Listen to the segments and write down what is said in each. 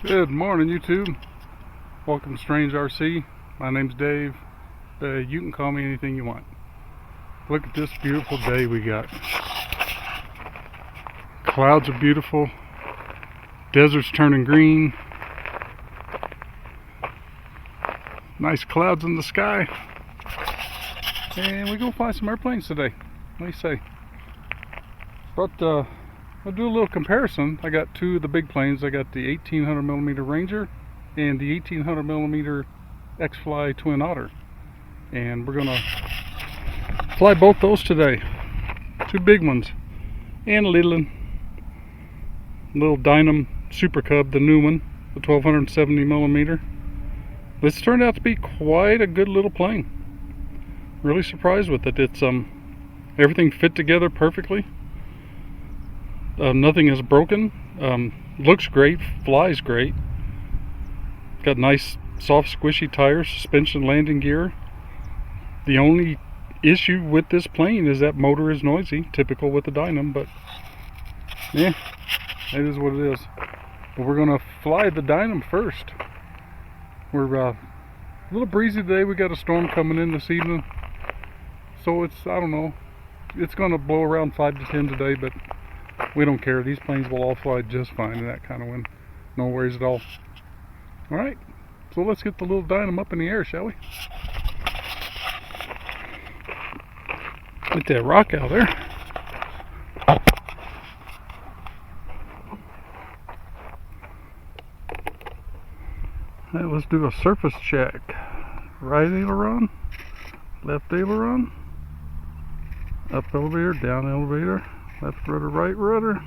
Good morning, YouTube. Welcome to Strange RC. My name's Dave. You can call me anything you want. Look at this beautiful day we got. Clouds are beautiful. Desert's turning green. Nice clouds in the sky. And we're gonna fly some airplanes today. What do you say? But I'll do a little comparison. I got two of the big planes. I got the 1800mm Ranger and the 1800mm X-Fly Twin Otter. And we're gonna fly both those today. Two big ones and a little one. Little Dynam Super Cub, the new one, the 1270mm. This turned out to be quite a good little plane. Really surprised with it. It's everything fit together perfectly. Nothing is broken. Looks great, flies great. Got nice soft squishy tires, suspension, landing gear. The only issue with this plane is that motor is noisy, typical with the Dynam, but yeah, it is what it is. But we're gonna fly the Dynam first. We're a little breezy today. We got a storm coming in this evening, so it's, I don't know, it's gonna blow around 5 to 10 today, but we don't care. These planes will all fly just fine in that kind of wind. No worries at all. Alright, so let's get the little Dynam up in the air, shall we? Get that rock out there. Alright, let's do a surface check. Right aileron, left aileron, up elevator, down elevator, left rudder, right rudder.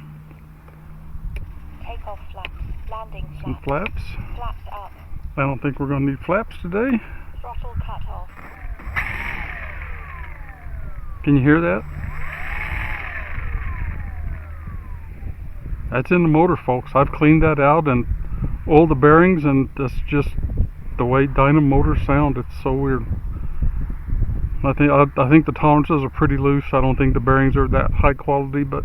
Takeoff flaps, landing flaps. Some flaps. Flaps up. I don't think we're going to need flaps today. Throttle cut off. Can you hear that? That's in the motor, folks. I've cleaned that out and oiled the bearings, and that's just the way Dynam motors sound. It's so weird. I think the tolerances are pretty loose. I don't think the bearings are that high quality, but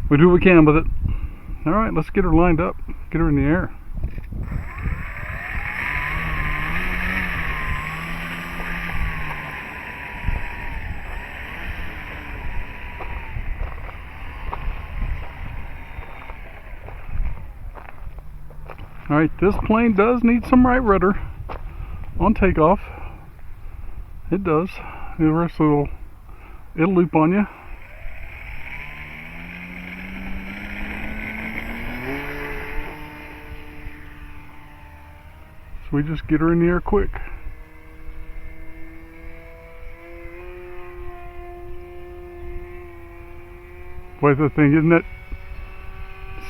we do what we can with it. Alright, let's get her lined up, get her in the air. Alright, this plane does need some right rudder on takeoff. It does. The rest it'll loop on you. So we just get her in the air quick. Boy, the thing, isn't it?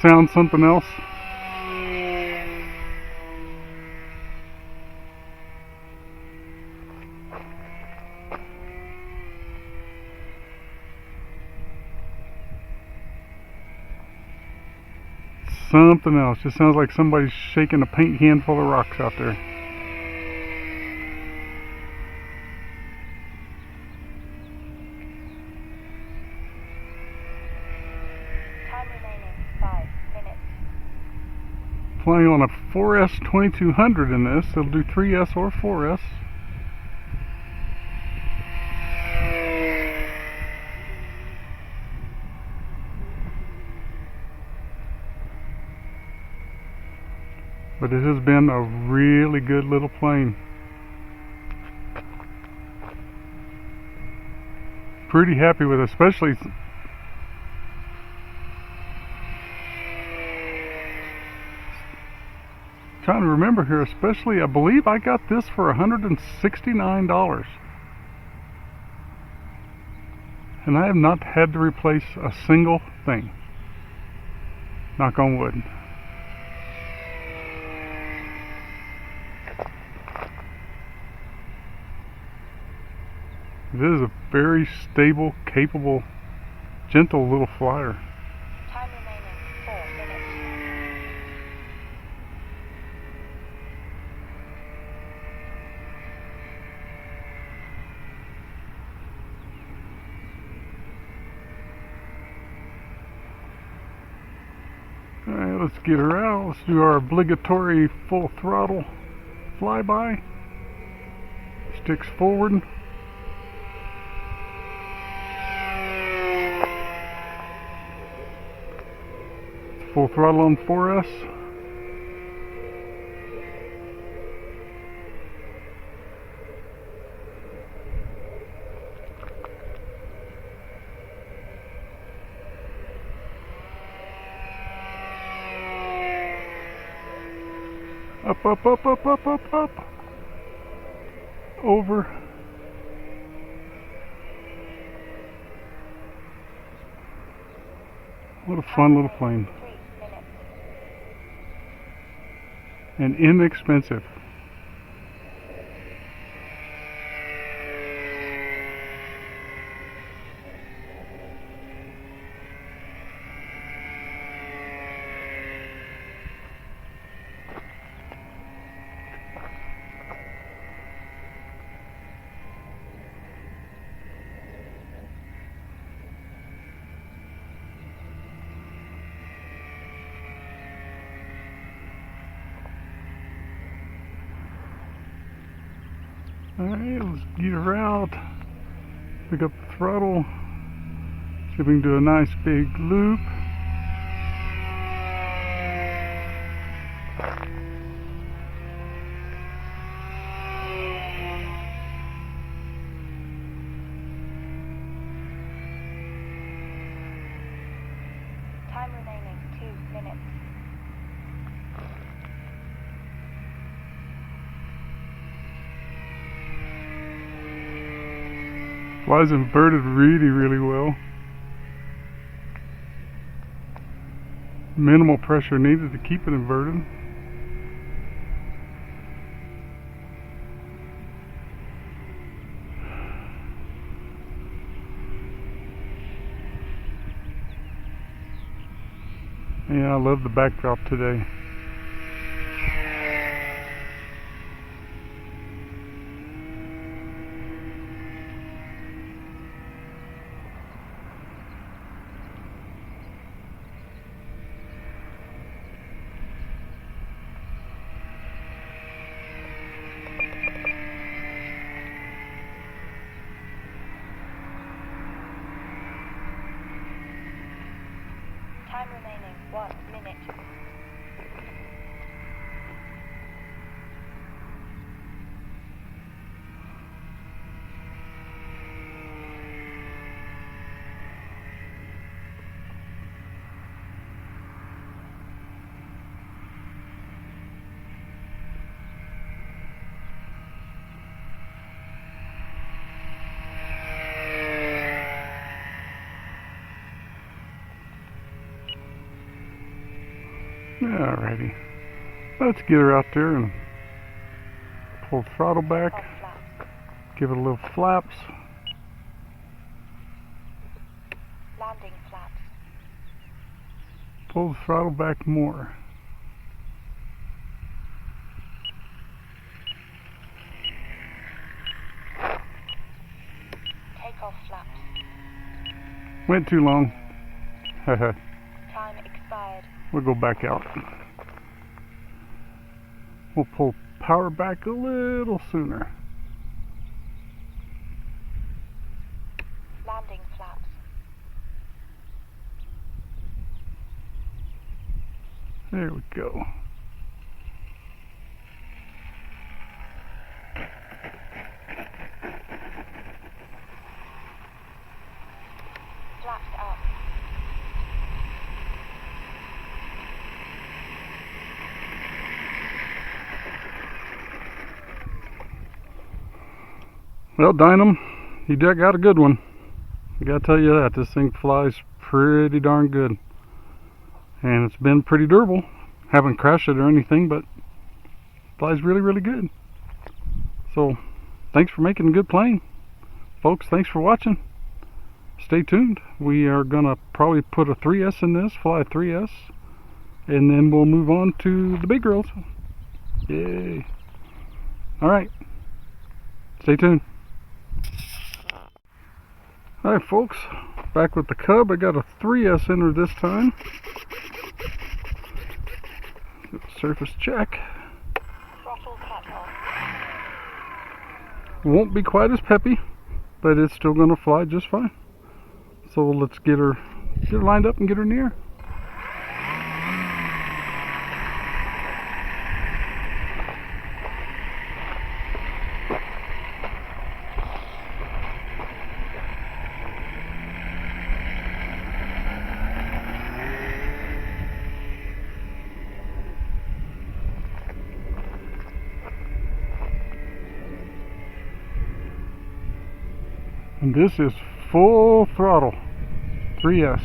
Sounds something else. Something else. Just sounds like somebody's shaking a paint can full of rocks out there. Time remaining 5 minutes. Flying on a 4S 2200 in this. It'll do 3S or 4S. But it has been a really good little plane. Pretty happy with it, especially trying to remember here, especially I believe I got this for $169. And I have not had to replace a single thing. Knock on wood. This is a very stable, capable, gentle little flyer. Time remaining 4 minutes. let's get her out. Let's do our obligatory full throttle flyby. Sticks forward. Full throttle on 4S. Up, up, up, up, up, up, up. Over. What a fun little plane. 3 minutes. And inexpensive. Alright, let's get her out. Pick up the throttle. See if we can do a nice big loop. Time remaining 2 minutes. Flies inverted really, really well. Minimal pressure needed to keep it inverted. Yeah, I love the backdrop today. Time remaining 1 minute. Alrighty, let's get her out there and pull the throttle back, Off flaps. give it a little flaps. Landing flaps. Pull the throttle back more. Takeoff flaps. Went too long. Haha. Time expired. We'll go back out. We'll pull power back a little sooner. Landing flaps. There we go. Flaps up. Well, Dynam, you got a good one. I gotta tell you that. This thing flies pretty darn good. And it's been pretty durable. Haven't crashed it or anything, but flies really, really good. So, thanks for making a good plane. Folks, thanks for watching. Stay tuned. We are gonna probably put a 3S in this, fly a 3S. And then we'll move on to the big girls. Yay. Alright. Stay tuned. Alright folks, back with the Cub. I got a 3S in her this time. Surface check. Throttle cut off. Won't be quite as peppy, but it's still going to fly just fine. So let's get her lined up and get her in the air. And this is full throttle, 3S.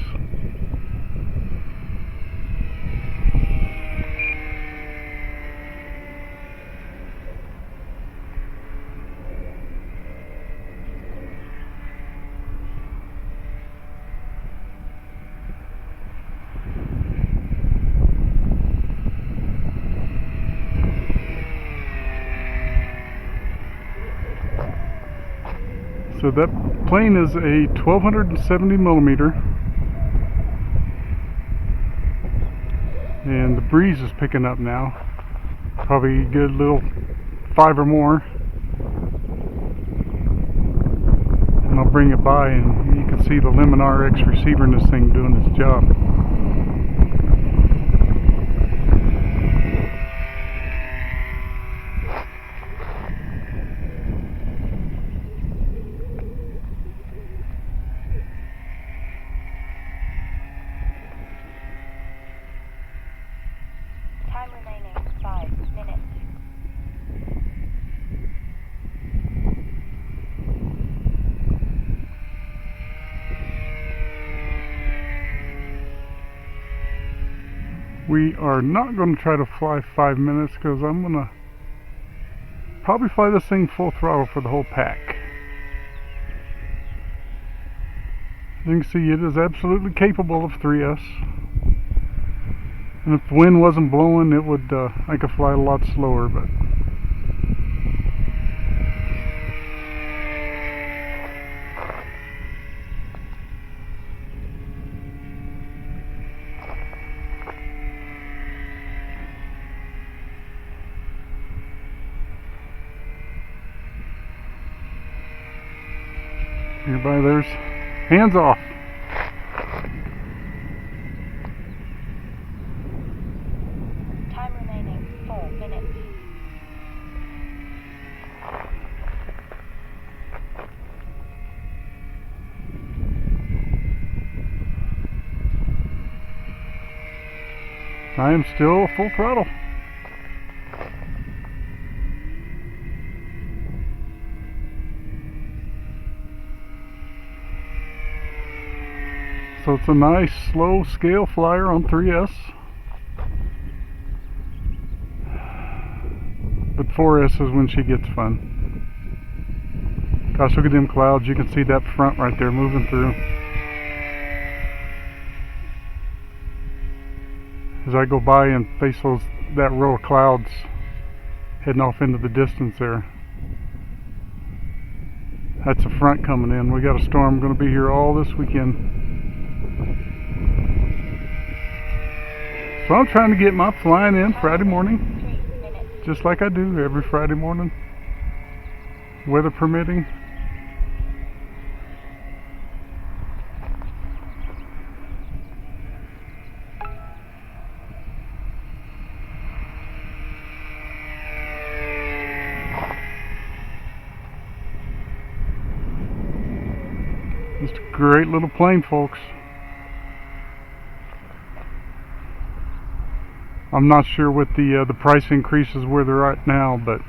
So that plane is a 1270 millimeter, and the breeze is picking up now. Probably a good little 5 or more, and I'll bring it by, and you can see the Lemon RX receiver in this thing doing its job. Time remaining 5 minutes. We are not going to try to fly 5 minutes because I'm going to probably fly this thing full throttle for the whole pack. You can see it is absolutely capable of 3S. And if the wind wasn't blowing, it would I could fly a lot slower, but everybody, there's hands off. Time remaining 4 minutes. I am still full throttle. So it's a nice slow scale flyer on 3S. But 4S is when she gets fun. Gosh, look at them clouds. You can see that front right there moving through. As I go by and face that row of clouds heading off into the distance there. That's a front coming in. We got a storm going to be here all this weekend. So I'm trying to get my flying in Friday morning, just like I do every Friday morning, weather permitting. Just a great little plane, folks. I'm not sure what the price increases where they're at now, but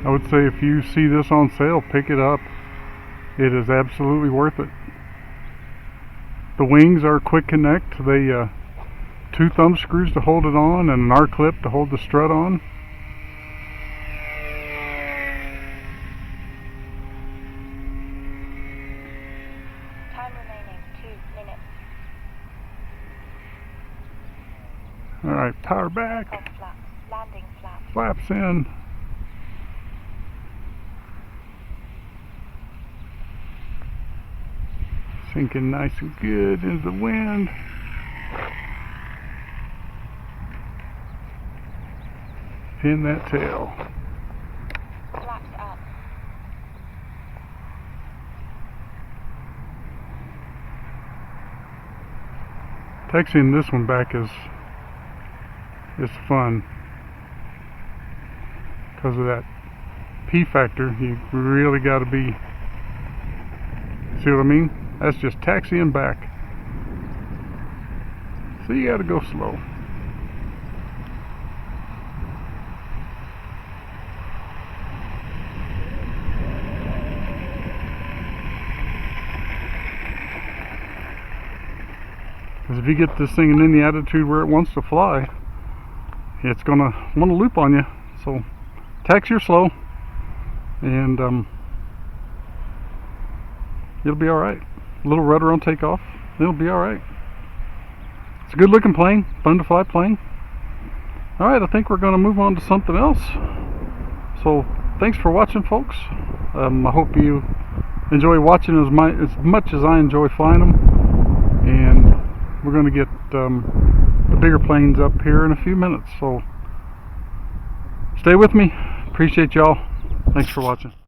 I would say if you see this on sale, pick it up. It is absolutely worth it. The wings are quick connect. They 2 thumb screws to hold it on and an R-clip to hold the strut on. Time remaining 2 minutes. Alright, power back. Off flaps. Landing flaps. Flaps in. Sinking nice and good into the wind. Pin that tail. Flaps up. Taxiing this one back is fun because of that P factor. You really got to be, see what I mean? That's just taxiing back. So you got to go slow. Because if you get this thing in any attitude where it wants to fly, it's going to want to loop on you. So taxi her slow, and it'll be alright. A little rudder on takeoff, it'll be alright. It's a good looking plane, fun to fly plane. Alright, I think we're going to move on to something else. So thanks for watching, folks. I hope you enjoy watching as much as I enjoy flying them. And we're going to get the bigger planes up here in a few minutes. So stay with me. Appreciate y'all. Thanks for watching.